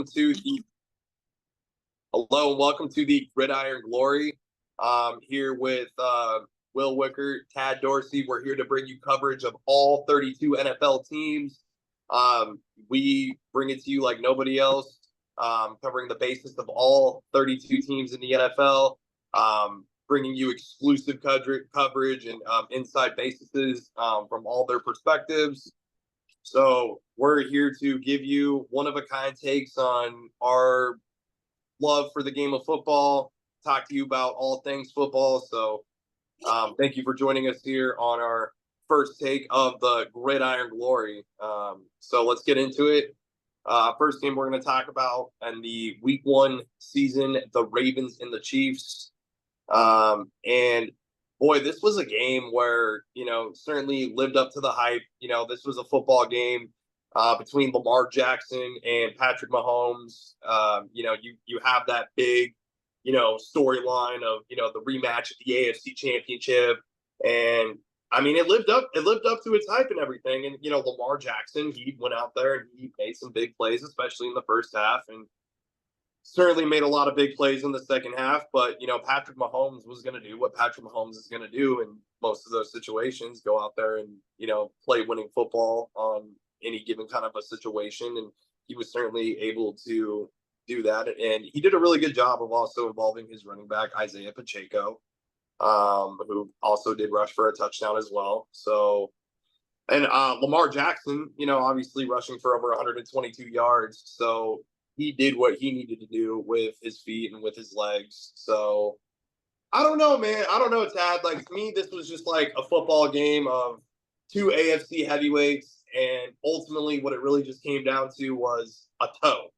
to the hello and welcome to the Gridiron Glory. Here with Will Wicker, Tad Dorsey. We're here to bring you coverage of all 32 NFL teams. We bring it to you like nobody else, covering the basis of all 32 teams in the NFL, bringing you exclusive coverage and inside bases from all their perspectives. So we're here to give you one-of-a-kind takes on our love for the game of football, talk to you about all things football. So thank you for joining us here on our first take of the Gridiron Glory. So let's get into it. First game we're going to talk about in the Week 1 season, the Ravens and the Chiefs. And boy, this was a game where, certainly lived up to the hype. This was a football game between Lamar Jackson and Patrick Mahomes. You have that big, storyline of, the rematch at the AFC Championship. And I mean, it lived up to its hype and everything. And, Lamar Jackson, he went out there and he made some big plays, especially in the first half. And certainly made a lot of big plays in the second half, but Patrick Mahomes was going to do what Patrick Mahomes is going to do in most of those situations, go out there and play winning football on any given kind of a situation, and he was certainly able to do that. And he did a really good job of also involving his running back Isaiah Pacheco, who also did rush for a touchdown as well. So, and Lamar Jackson, obviously rushing for over 122 yards. So he did what he needed to do with his feet and with his legs. So I don't know, man. I don't know, Tad. Like, to me, this was just like a football game of two AFC heavyweights. And ultimately what it really just came down to was a toe.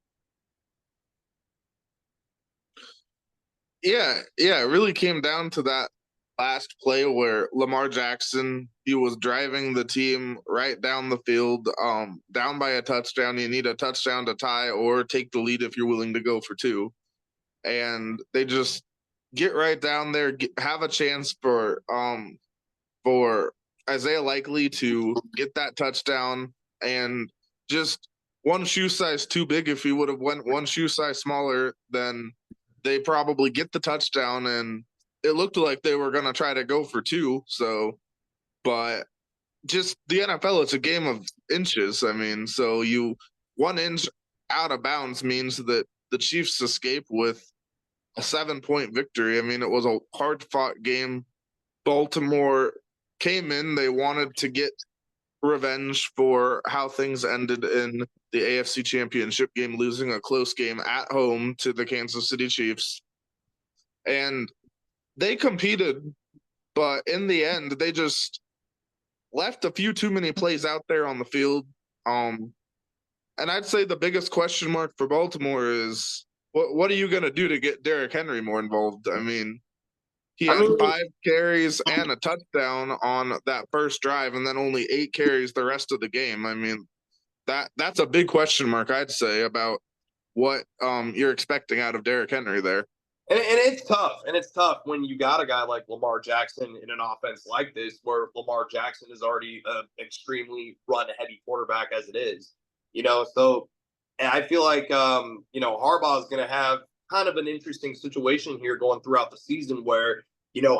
Yeah, it really came down to that last play where Lamar Jackson, he was driving the team right down the field, down by a touchdown. You need a touchdown to tie or take the lead if you're willing to go for two. And they just get right down there, have a chance for Isaiah Likely to get that touchdown, and just one shoe size too big. If he would have went one shoe size smaller, then they probably get the touchdown, and it looked like they were going to try to go for two. So, but just the NFL, it's a game of inches. I mean, so 1 inch out of bounds means that the Chiefs escape with a 7-point victory. I mean, it was a hard fought game. Baltimore came in, they wanted to get revenge for how things ended in the AFC Championship game, losing a close game at home to the Kansas City Chiefs. And they competed, but in the end, they just left a few too many plays out there on the field. And I'd say the biggest question mark for Baltimore is what are you going to do to get Derrick Henry more involved? I mean, he had 5 carries and a touchdown on that first drive, and then only 8 carries the rest of the game. I mean, that's a big question mark, I'd say, about what you're expecting out of Derrick Henry there. And it's tough. And it's tough when you got a guy like Lamar Jackson in an offense like this, where Lamar Jackson is already an extremely run-heavy quarterback as it is. So and I feel like, Harbaugh is going to have kind of an interesting situation here going throughout the season where,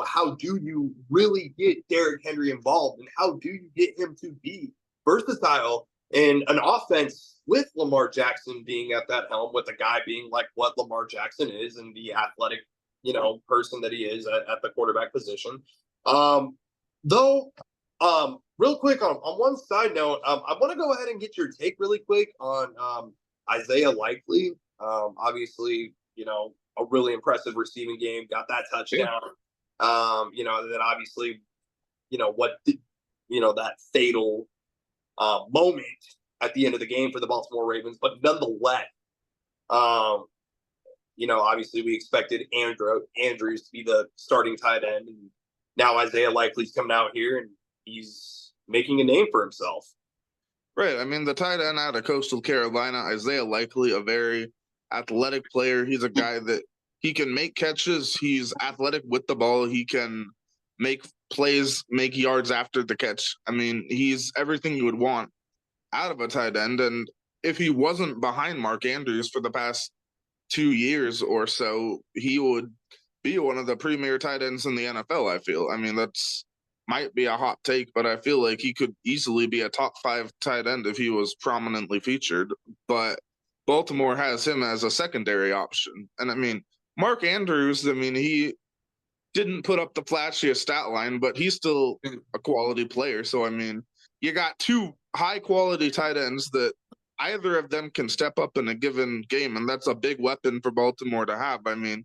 how do you really get Derrick Henry involved, and how do you get him to be versatile in an offense with Lamar Jackson being at that helm, with a guy being like what Lamar Jackson is and the athletic, person that he is at the quarterback position. Though, real quick on one side note, I want to go ahead and get your take really quick on Isaiah Likely. Obviously, a really impressive receiving game, got that touchdown. Then obviously, that fatal moment at the end of the game for the Baltimore Ravens. But nonetheless, obviously we expected Andrews to be the starting tight end, and now Isaiah Likely's coming out here and he's making a name for himself. Right. I mean, the tight end out of Coastal Carolina, Isaiah Likely, a very athletic player. He's a guy that he can make catches. He's athletic with the ball. He can make plays, make yards after the catch. I mean, he's everything you would want out of a tight end. And if he wasn't behind Mark Andrews for the past 2 years or so, he would be one of the premier tight ends in the NFL. I feel. I mean, that's might be a hot take, but I feel like he could easily be a top 5 tight end if he was prominently featured. But Baltimore has him as a secondary option, and I mean, Mark Andrews. I mean, he didn't put up the flashiest stat line, but he's still a quality player. So I mean, you got two high quality tight ends that either of them can step up in a given game, and that's a big weapon for Baltimore to have. I mean,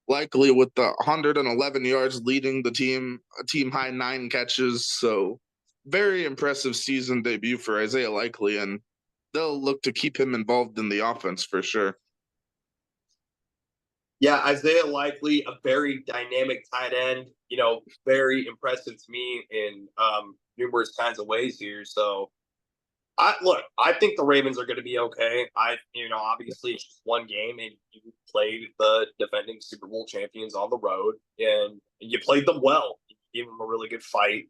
likely with the 111 yards leading the team, a team high 9 catches. So very impressive season debut for Isaiah Likely, and they'll look to keep him involved in the offense for sure. Yeah, Isaiah Likely, a very dynamic tight end, very impressive to me in numerous kinds of ways here. So I think the Ravens are going to be okay. Obviously it's just one game, and you played the defending Super Bowl champions on the road, and you played them well. You gave them a really good fight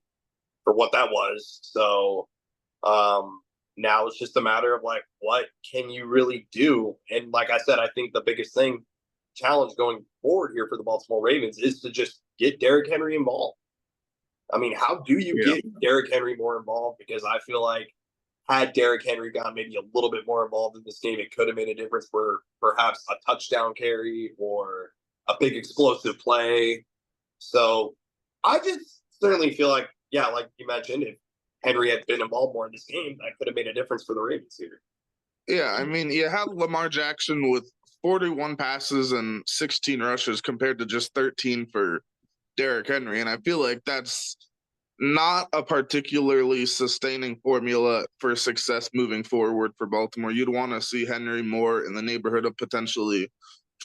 for what that was. So now it's just a matter of like, what can you really do? And like I said, I think the biggest challenge going forward here for the Baltimore Ravens is to just get Derrick Henry involved. I mean, how do you Yeah. get Derrick Henry more involved? Because I feel like had Derrick Henry gotten maybe a little bit more involved in this game, it could have made a difference for perhaps a touchdown carry or a big explosive play. So I just certainly feel like, yeah, like you mentioned, if Henry had been involved more in this game, that could have made a difference for the Ravens here. Yeah, I mean, you have Lamar Jackson with 41 passes and 16 rushes compared to just 13 for Derrick Henry. And I feel like that's not a particularly sustaining formula for success moving forward for Baltimore. You'd want to see Henry more in the neighborhood of potentially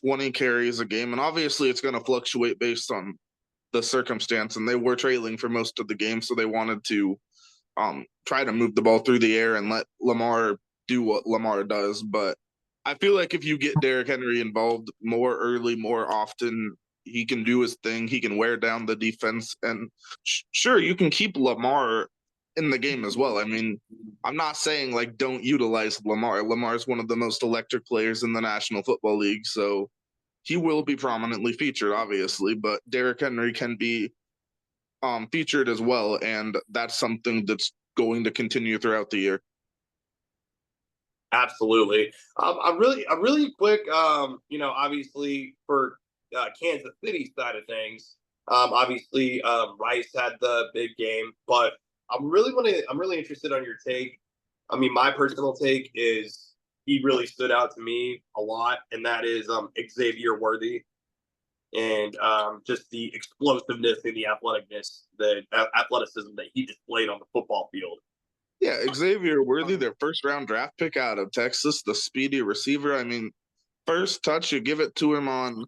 20 carries a game. And obviously, it's going to fluctuate based on the circumstance. And they were trailing for most of the game, so they wanted to try to move the ball through the air and let Lamar do what Lamar does. But I feel like if you get Derrick Henry involved more early, more often, he can do his thing. He can wear down the defense. And sure, you can keep Lamar in the game as well. I mean, I'm not saying like don't utilize Lamar. Lamar's one of the most electric players in the National Football League. So he will be prominently featured, obviously, but Derrick Henry can be featured as well, and that's something that's going to continue throughout the year. Absolutely. A really quick, obviously for Kansas City side of things, obviously Rice had the big game, but I'm really interested on your take. I mean, my personal take is he really stood out to me a lot, and that is Xavier Worthy and just the explosiveness and the athleticism that he displayed on the football field. Yeah, Xavier Worthy, their first round draft pick out of Texas, the speedy receiver. I mean, first touch, you give it to him on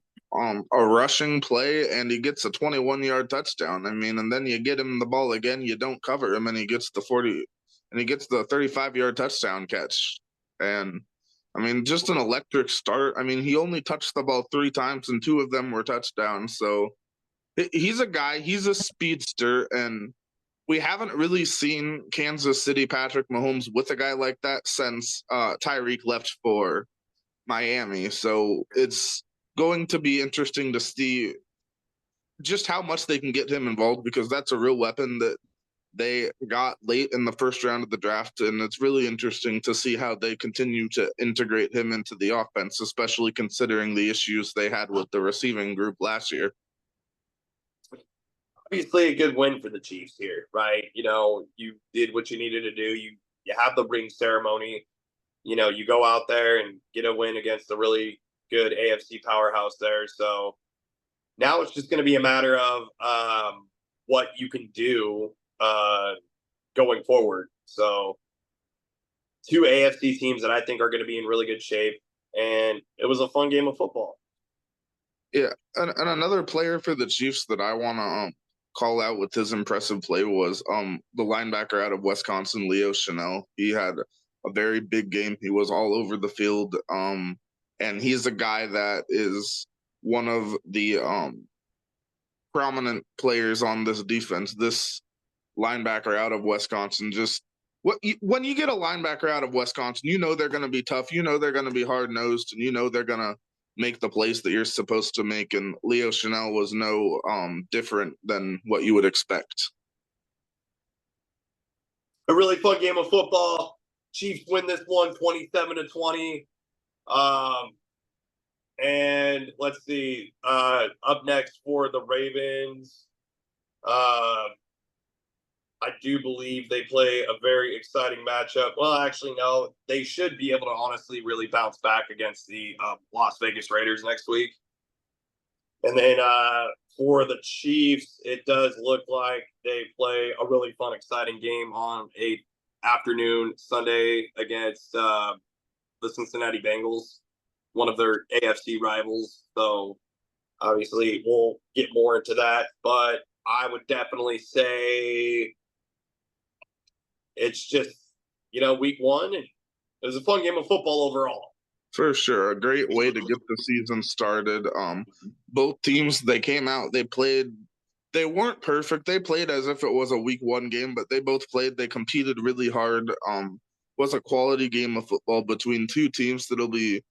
a rushing play, and he gets a 21-yard touchdown. I mean, and then you get him the ball again, you don't cover him, and he gets the 40, and he gets the 35-yard touchdown catch. And I mean, just an electric start. I mean, he only touched the ball 3 times, and 2 of them were touchdowns. So he's a guy, he's a speedster, and we haven't really seen Kansas City Patrick Mahomes with a guy like that since Tyreek left for Miami. So it's going to be interesting to see just how much they can get him involved, because that's a real weapon that they got late in the first round of the draft. And it's really interesting to see how they continue to integrate him into the offense, especially considering the issues they had with the receiving group last year. Obviously a good win for the Chiefs here, right? You did what you needed to do. You have the ring ceremony. You go out there and get a win against a really good AFC powerhouse there. So now it's just going to be a matter of what you can do going forward. So 2 AFC teams that I think are going to be in really good shape, and it was a fun game of football. Yeah, and another player for the Chiefs that I want to call out with his impressive play was the linebacker out of Wisconsin, Leo Chanel. He had a very big game. He was all over the field, and he's a guy that is one of the prominent players on this defense. This linebacker out of Wisconsin just when you get a linebacker out of Wisconsin, you know they're going to be tough. You know they're going to be hard nosed, and you know they're going to make the plays that you're supposed to make. And Leo Chanel was no different than what you would expect. A really fun game of football. Chiefs win this one 27-20. And let's see. Up next for the Ravens. I do believe they play a very exciting matchup. Well, actually, no. They should be able to honestly really bounce back against the Las Vegas Raiders next week. And then for the Chiefs, it does look like they play a really fun, exciting game on a afternoon Sunday against the Cincinnati Bengals, one of their AFC rivals. So obviously, we'll get more into that. But I would definitely say it's just, week one. And it was a fun game of football overall. For sure, a great way to get the season started. Both teams, they came out, they played. They weren't perfect. They played as if it was a week one game, but they both played. They competed really hard. Was a quality game of football between two teams that'll be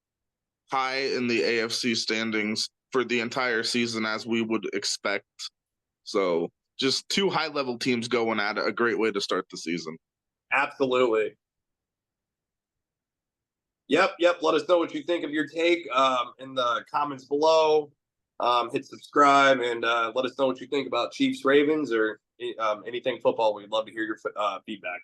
high in the AFC standings for the entire season, as we would expect. So just two high-level teams going at it, a great way to start the season. Absolutely. Yep. Let us know what you think of your take in the comments below. Hit subscribe and let us know what you think about Chiefs Ravens or anything football. We'd love to hear your feedback.